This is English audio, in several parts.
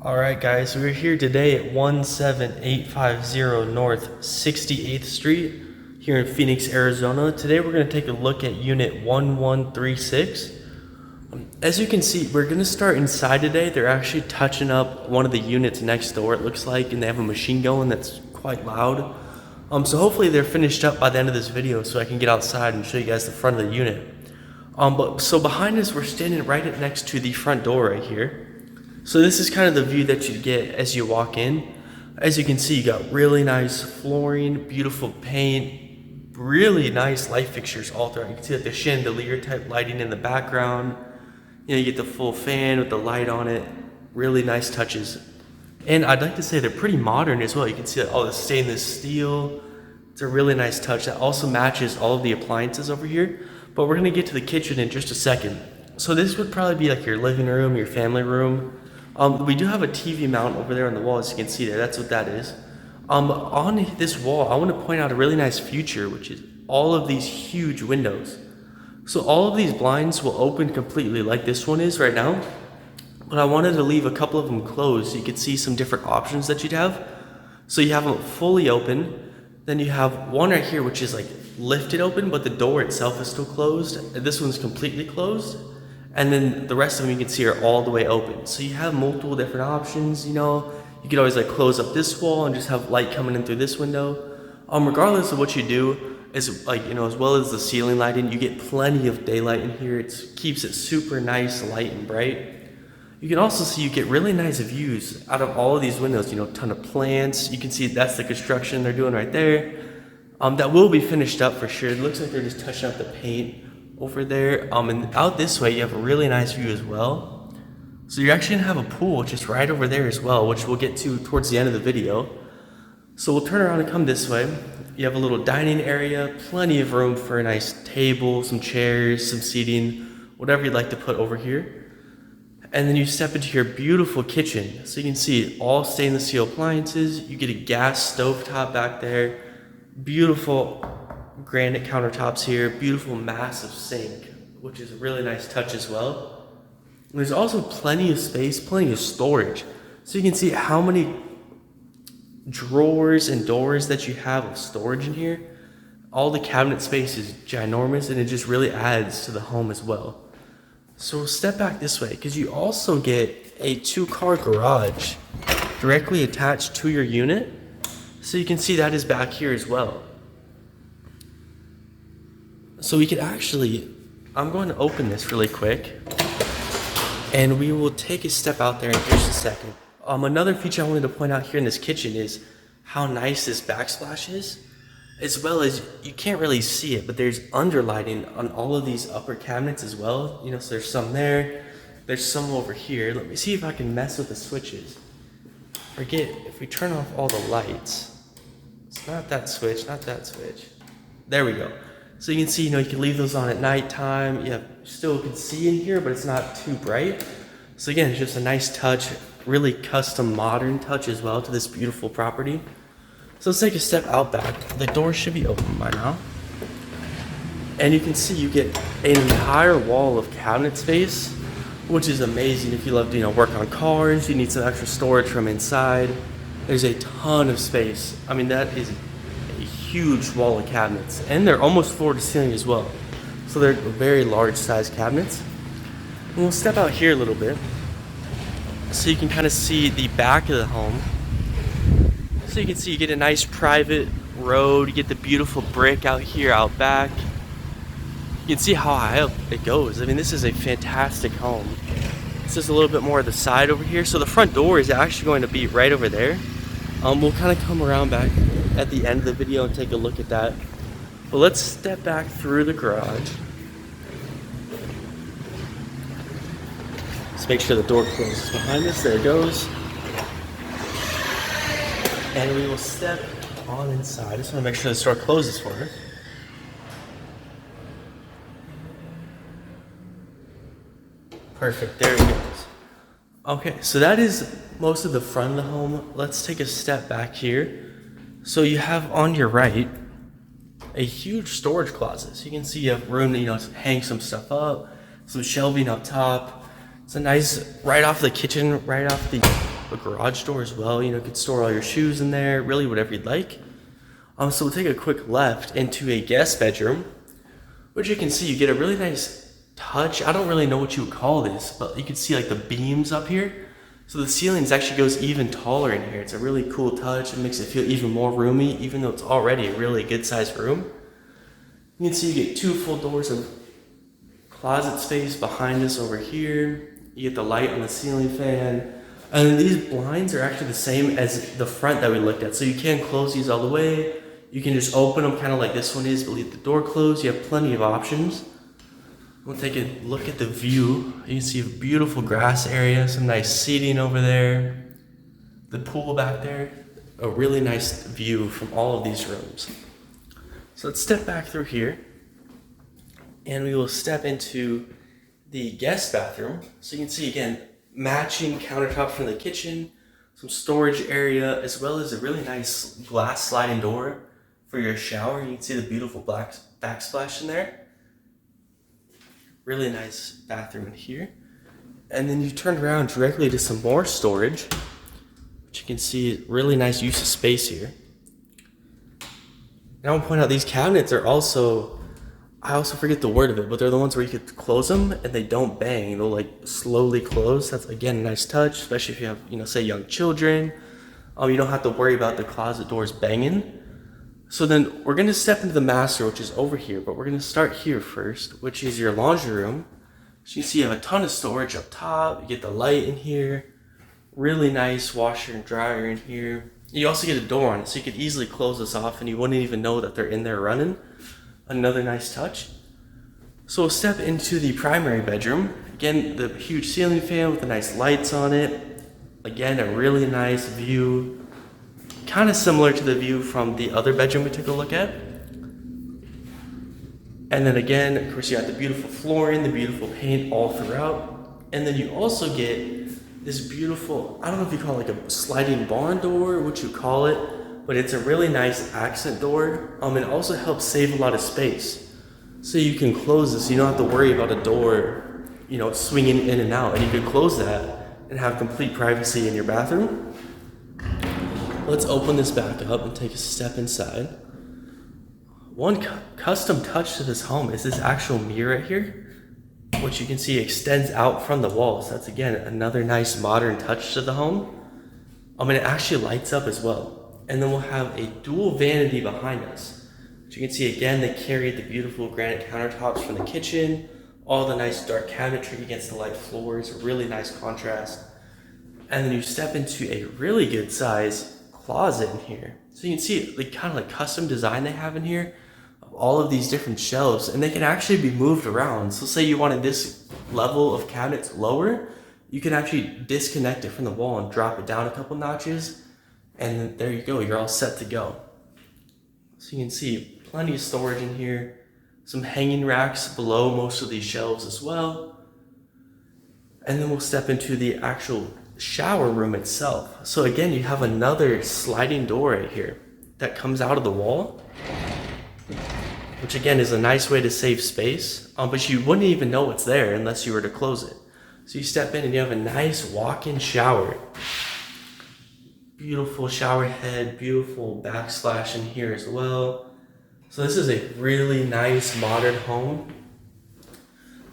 Alright guys, we're here today at 17850 North 68th Street here in Phoenix, Arizona. Today we're going to take a look at unit 1136. As you can see, we're going to start inside today. They're actually touching up one of the units next door, it looks like, and they have a machine going that's quite loud. So hopefully they're finished up by the end of this video so I can get outside and show you guys the front of the unit. So behind us, we're standing right next to the front door right here. So this is kind of the view that you get as you walk in. As you can see, you got really nice flooring, beautiful paint, really nice light fixtures all throughout. You can see like the chandelier type lighting in the background. You know, you get the full fan with the light on it. Really nice touches. And I'd like to say they're pretty modern as well. You can see all the stainless steel. It's a really nice touch that also matches all of the appliances over here. But we're gonna get to the kitchen in just a second. So this would probably be like your living room, your family room. We do have a TV mount over there on the wall, as you can see there. That's what that is. On this wall, I want to point out a really nice feature, which is all of these huge windows. So all of these blinds will open completely like this one is right now. But I wanted to leave a couple of them closed so you could see some different options that you'd have. So you have them fully open. Then you have one right here, which is like lifted open, but the door itself is still closed. And this one's completely closed. And then the rest of them you can see are all the way open. So you have multiple different options, you know. You could always like close up this wall and just have light coming in through this window. Regardless of what you do, is like, you know, as well as the ceiling lighting, you get plenty of daylight in here. It keeps it super nice, light and bright. You can also see you get really nice views out of all of these windows, you know, ton of plants. You can see that's the construction they're doing right there. That will be finished up for sure. It looks like they're just touching up the paint over there. And out this way you have a really nice view as well. So you're actually gonna have a pool just right over there as well, which we'll get to towards the end of the video. So we'll turn around and come this way. You have a little dining area, plenty of room for a nice table, some chairs, some seating, whatever you'd like to put over here. And then you step into your beautiful kitchen. So you can see all stainless steel appliances. You get a gas stovetop back there. Beautiful granite countertops here, beautiful massive sink, which is a really nice touch as well. And there's also plenty of space, plenty of storage. So you can see how many drawers and doors that you have of storage in here. All the cabinet space is ginormous and it just really adds to the home as well. So we'll step back this way because you also get a 2-car garage directly attached to your unit. So you can see that is back here as well. So we could actually, I'm going to open this really quick and we will take a step out there in just a second. Another feature I wanted to point out here in this kitchen is how nice this backsplash is, as well as you can't really see it, but there's underlighting on all of these upper cabinets as well. You know, so there's some there, there's some over here. Let me see if I can mess with the switches. Forget, if we turn off all the lights, it's not that switch, not that switch. There we go. So you can see, you know, you can leave those on at nighttime. You still can see in here, but it's not too bright. So again, it's just a nice touch, really custom modern touch as well to this beautiful property. So let's take a step out back. The door should be open by now. And you can see you get an entire wall of cabinet space, which is amazing if you love to, you know, work on cars, you need some extra storage from inside. There's a ton of space. I mean, that is huge wall of cabinets, and they're almost floor to ceiling as well, so they're very large size cabinets. And we'll step out here a little bit so you can kind of see the back of the home. So you can see you get a nice private road, you get the beautiful brick out here out back. You can see how high up it goes. I mean, this is a fantastic home. This is a little bit more of the side over here, so the front door is actually going to be right over there. We'll kind of come around back at the end of the video and take a look at that. But let's step back through the garage. Let's make sure the door closes behind us. There it goes. And we will step on inside. I just want to make sure the door closes for us. Perfect, there it goes. Okay, so that is most of the front of the home. Let's take a step back here. So you have on your right a huge storage closet. So you can see you have room to, you know, hang some stuff up, some shelving up top. It's a nice, right off the kitchen, right off the a garage door as well. You know, you could store all your shoes in there, really whatever you'd like. So we'll take a quick left into a guest bedroom, which you can see you get a really nice touch. I don't really know what you would call this, but you can see like the beams up here. So the ceilings actually goes even taller in here. It's a really cool touch. It makes it feel even more roomy, even though it's already a really good sized room. You can see you get 2 full doors of closet space behind us over here. You get the light on the ceiling fan. And these blinds are actually the same as the front that we looked at. So you can close these all the way. You can just open them kind of like this one is, but leave the door closed. You have plenty of options. We'll take a look at the view. You can see a beautiful grass area, some nice seating over there. The pool back there. A really nice view from all of these rooms. So let's step back through here. And we will step into the guest bathroom. So you can see again, matching countertops from the kitchen, some storage area, as well as a really nice glass sliding door for your shower. You can see the beautiful black backsplash in there. Really nice bathroom in here. And then you turn around directly to some more storage, which you can see really nice use of space here. And I want to point out these cabinets are also, I also forget the word of it, but they're the ones where you could close them and they don't bang. They'll like slowly close. That's again a nice touch, especially if you have, you know, say young children. You don't have to worry about the closet doors banging. So then we're gonna step into the master, which is over here, but we're gonna start here first, which is your laundry room. So you see you have a ton of storage up top. You get the light in here. Really nice washer and dryer in here. You also get a door on it, so you could easily close this off and you wouldn't even know that they're in there running. Another nice touch. So we'll step into the primary bedroom. Again, the huge ceiling fan with the nice lights on it. Again, a really nice view. Kind of similar to the view from the other bedroom we took a look at. And then again, of course, you got the beautiful flooring, the beautiful paint all throughout. And then you also get this beautiful, I don't know if you call it like a sliding barn door, what you call it, but it's a really nice accent door. It also helps save a lot of space. So you can close this, you don't have to worry about a door, you know, swinging in and out, and you can close that and have complete privacy in your bathroom. Let's open this back up and take a step inside. One custom touch to this home is this actual mirror right here, which you can see extends out from the walls. That's again another nice modern touch to the home. And it actually lights up as well. And then we'll have a dual vanity behind us. Which you can see again, they carry the beautiful granite countertops from the kitchen, all the nice dark cabinetry against the light floors, a really nice contrast. And then you step into a really good size closet in here. So you can see the kind of like custom design they have in here of all of these different shelves, and they can actually be moved around. So say you wanted this level of cabinets lower, you can actually disconnect it from the wall and drop it down a couple notches, and there you go, you're all set to go. So you can see plenty of storage in here, some hanging racks below most of these shelves as well. And then we'll step into the actual shower room itself. So again, you have another sliding door right here that comes out of the wall, which again is a nice way to save space, but you wouldn't even know it's there unless you were to close it. So you step in and you have a nice walk-in shower. Beautiful shower head, beautiful backsplash in here as well. So this is a really nice modern home.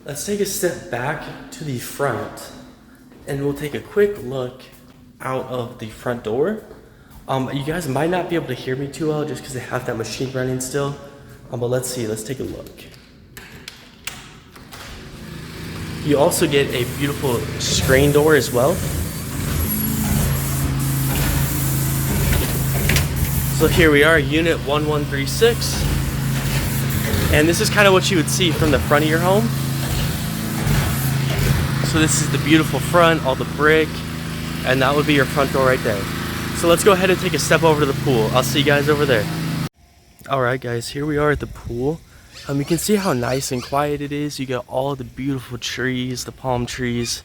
Let's take a step back to the front and we'll take a quick look out of the front door. You guys might not be able to hear me too well just because they have that machine running still. But let's see, let's take a look. You also get a beautiful screen door as well. So here we are, unit 1136. And this is kind of what you would see from the front of your home. So this is the beautiful front, all the brick, and that would be your front door right there. So let's go ahead and take a step over to the pool. I'll see you guys over there. Alright guys, here we are at the pool. You can see how nice and quiet it is. You got all the beautiful trees, the palm trees.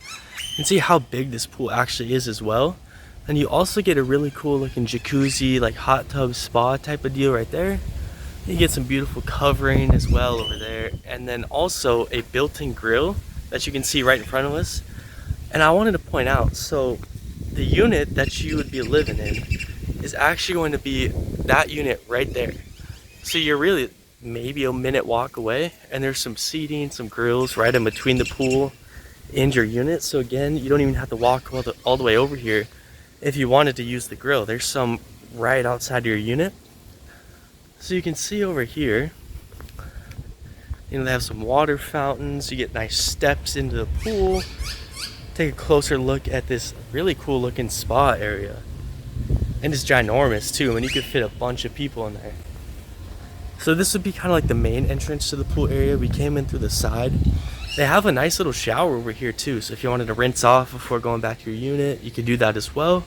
You can see how big this pool actually is as well. And you also get a really cool looking jacuzzi, like hot tub spa type of deal right there. You get some beautiful covering as well over there. And then also a built-in grill that you can see right in front of us. And I wanted to point out, so the unit that you would be living in is actually going to be that unit right there. So you're really maybe a minute walk away, and there's some seating, some grills right in between the pool and your unit. So again, you don't even have to walk all the way over here if you wanted to use the grill. There's some right outside your unit. So you can see over here, you know, they have some water fountains. You get nice steps into the pool. Take a closer look at this really cool looking spa area. And it's ginormous too. I mean, you could fit a bunch of people in there. So this would be kind of like the main entrance to the pool area. We came in through the side. They have a nice little shower over here too. So if you wanted to rinse off before going back to your unit, you could do that as well.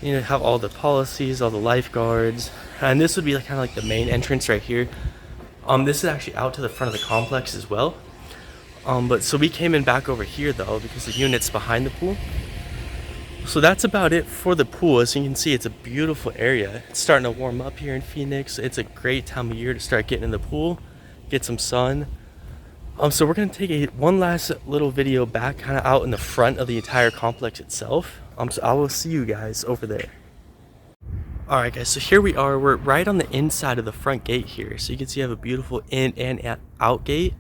You know, have all the policies, all the lifeguards. And this would be kind of like the main entrance right here. This is actually out to the front of the complex as well. But so we came in back over here though, because the unit's behind the pool. So that's about it for the pool. As you can see, it's a beautiful area. It's starting to warm up here in Phoenix. It's a great time of year to start getting in the pool, get some sun. So we're gonna take one last little video back kind of out in the front of the entire complex itself. So I will see you guys over there. All right guys, so here we are. We're right on the inside of the front gate here. So you can see I have a beautiful in and out gate.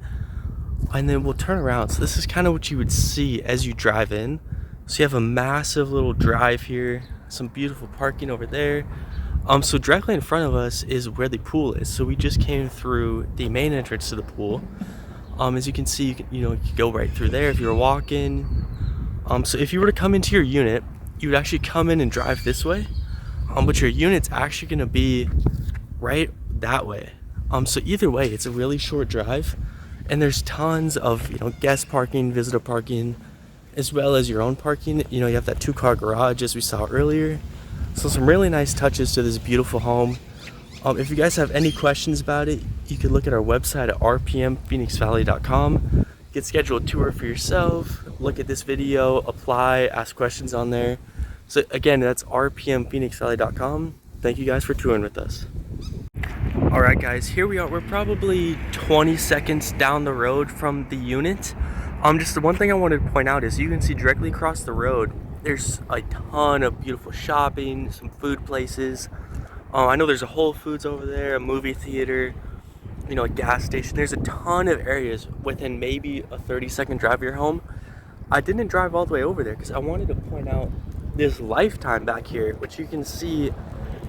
And then we'll turn around. So this is kind of what you would see as you drive in. So you have a massive little drive here, some beautiful parking over there. So directly in front of us is where the pool is. So we just came through the main entrance to the pool. As you can see, you can go right through there if you were walking. So if you were to come into your unit, you would actually come in and drive this way. But your unit's actually gonna be right that way. So either way, it's a really short drive, and there's tons of guest parking, visitor parking, as well as your own parking. You have that 2-car garage as we saw earlier. So some really nice touches to this beautiful home. If you guys have any questions about it, you can look at our website at rpmphoenixvalley.com. Get scheduled a tour for yourself, look at this video, apply, ask questions on there. So again, that's rpmphoenixvalley.com. Thank you guys for touring with us. All right guys, here we are. We're probably 20 seconds down the road from the unit. Just the one thing I wanted to point out is you can see directly across the road, there's a ton of beautiful shopping, some food places. I know there's a Whole Foods over there, a movie theater, a gas station. There's a ton of areas within maybe a 30-second drive of your home. I didn't drive all the way over there because I wanted to point out this Lifetime back here, which you can see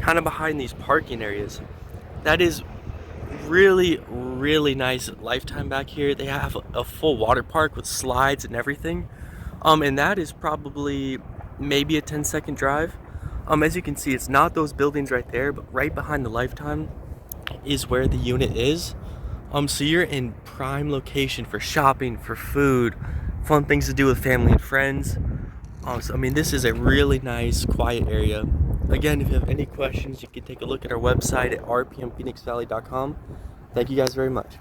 kind of behind these parking areas. That is really, really nice Lifetime back here. They have a full water park with slides and everything. And that is probably maybe a 10-second drive. As you can see, it's not those buildings right there, but right behind the Lifetime is where the unit is. So you're in prime location for shopping, for food, fun things to do with family and friends. So I mean, this is a really nice, quiet area. Again, if you have any questions, you can take a look at our website at rpmphoenixvalley.com. Thank you guys very much.